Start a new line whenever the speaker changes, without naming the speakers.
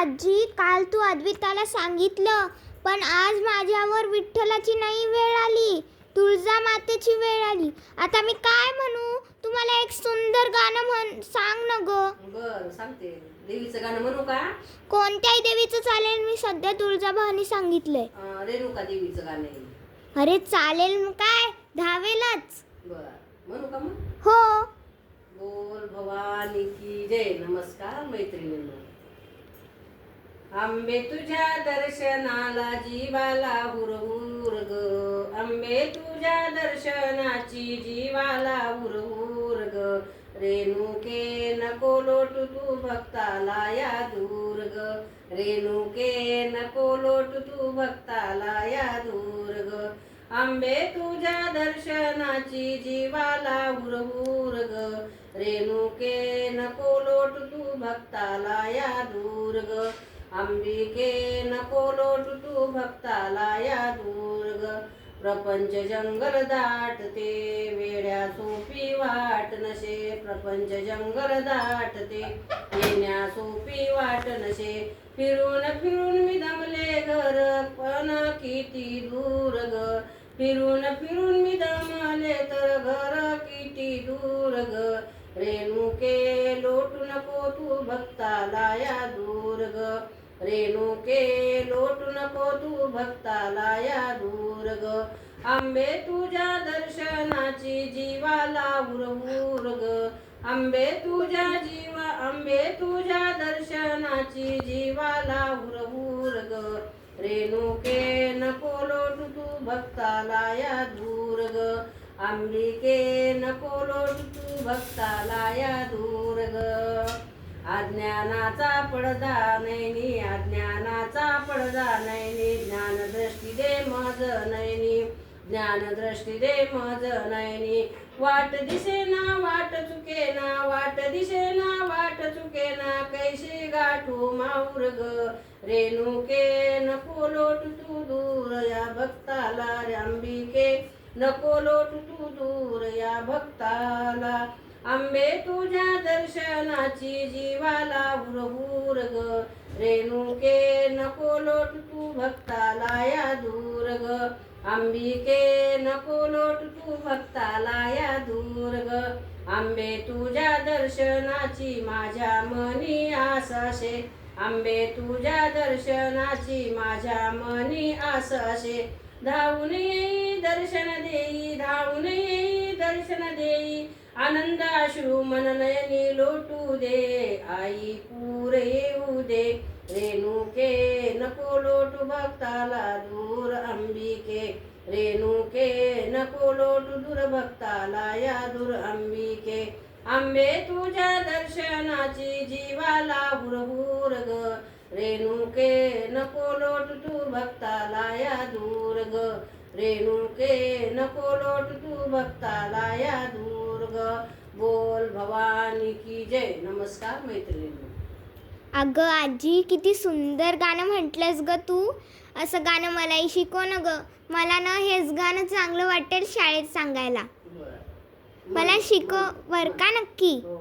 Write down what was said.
आजी, काल तू अद्विताला सांगितलं, पण आज माझ्यावर विठ्ठलाची नाही वेळ आली, तुळजा मातेची वेळ आली. आता मी काय म्हणू? तुम्हाला एक सुंदर गाणं सांग ना ग.
बर सांगते. देवीचं गाणं म्हणू का?
कोणत्याही देवीचं चालेल, मी सध्या तुळजाभवानी सांगितलंय.
रेणुका देवीचं गाणं आहे.
अरे चालेल, मग काय धावेलच.
बर म्हणू का मग?
हो.
बोल भवानी की जय. नमस्कार मैत्रिणींनो. आंबे तुझ्या दर्शनाला जीवाला हुरहुर ग. आंबे तुझ्या दर्शनाची जीवाला हुरहुर ग. रेणुके नको लोटू तू भक्ताला या दूर ग. रेणुके नको लोटू तू भक्ताला या दूर ग. आंबे तुझ्या दर्शनाची जीवाला हुरहुर ग. रेणुके नको लोटू तू भक्ताला या दूर ग. अंबिके नको लोटू तू भक्ताला या दूर ग. प्रपंच जंगल दाटते, वेड्या सोपी वाट नसे. प्रपंच जंगल दाटते, येण्या सोपी वाट नसे. फिरून फिरून मी दमले घर, पण किती दूर ग. फिरून फिरून मी दमले तर घर किती दूर ग. रेणुके लोटू नको तू भक्ताला या दूर ग. रेणुके लोटू नको तू भक्ताला या दूर ग. आंबे तुझ्या दर्शनाची जीवाला हुरहुर ग. आंबे तुझ्या दर्शनाची जीवाला हुरहुर ग. रेणुके नको लोटू तू भक्ताला या दूर ग. अंबिके नको लोटू तू भक्ताला या दूर ग. अज्ञानाचा पडदा नैनी, अज्ञानाचा पडदा नैनी. ज्ञानदृष्टी दे मज नैनी, ज्ञानदृष्टी दे मज नैनी. वाट दिसेना वाट चुकेना, वाट दिसेना वाट चुकेना. कैसे गाठू माऊर ग. रेणुके नको लोटू तू दूर या भक्ताला. अंबिके नको लोटू तू दूर या भक्ताला. आंबे तुझ्या दर्शनाची जीवाला हुरहुर ग. रेणुके नको लोटू तू भक्ताला या दूर ग. अंबिके नको लोटू तू भक्ताला या दूर ग. आंबे तुझ्या दर्शनाची माझ्या मनी आस असे. आंबे तुझ्या दर्शनाची माझ्या मनी आस असे. धावून येई दर्शन देई, धावून येई दर्शन देई. आनंद अश्रू मन नयनी लोटू दे, आई पूर येऊ दे. रेणुके नको लोटू भक्ताला दूर. अंबिके रेणुके नको लोटू दूर भक्ताला या दूर. अंबिके आंबे तुझ्या दर्शनाची जीवाला हुरहुर ग. रेणुके नको लोटू तू भक्ताला या दूर ग. रेणुके नको लोटू तू भक्ताला या दूर ग. बोल भवानी की जय. नमस्कार मैत्रिणींनो.
अगं आजी, किती सुंदर गाणं म्हटलंस ग तू. असं गाणं मलाही शिकव ना ग. मला ना हेच गाणं चांगलं वाटेल शाळेत सांगायला. मला शिकव बर का नक्की.
हो.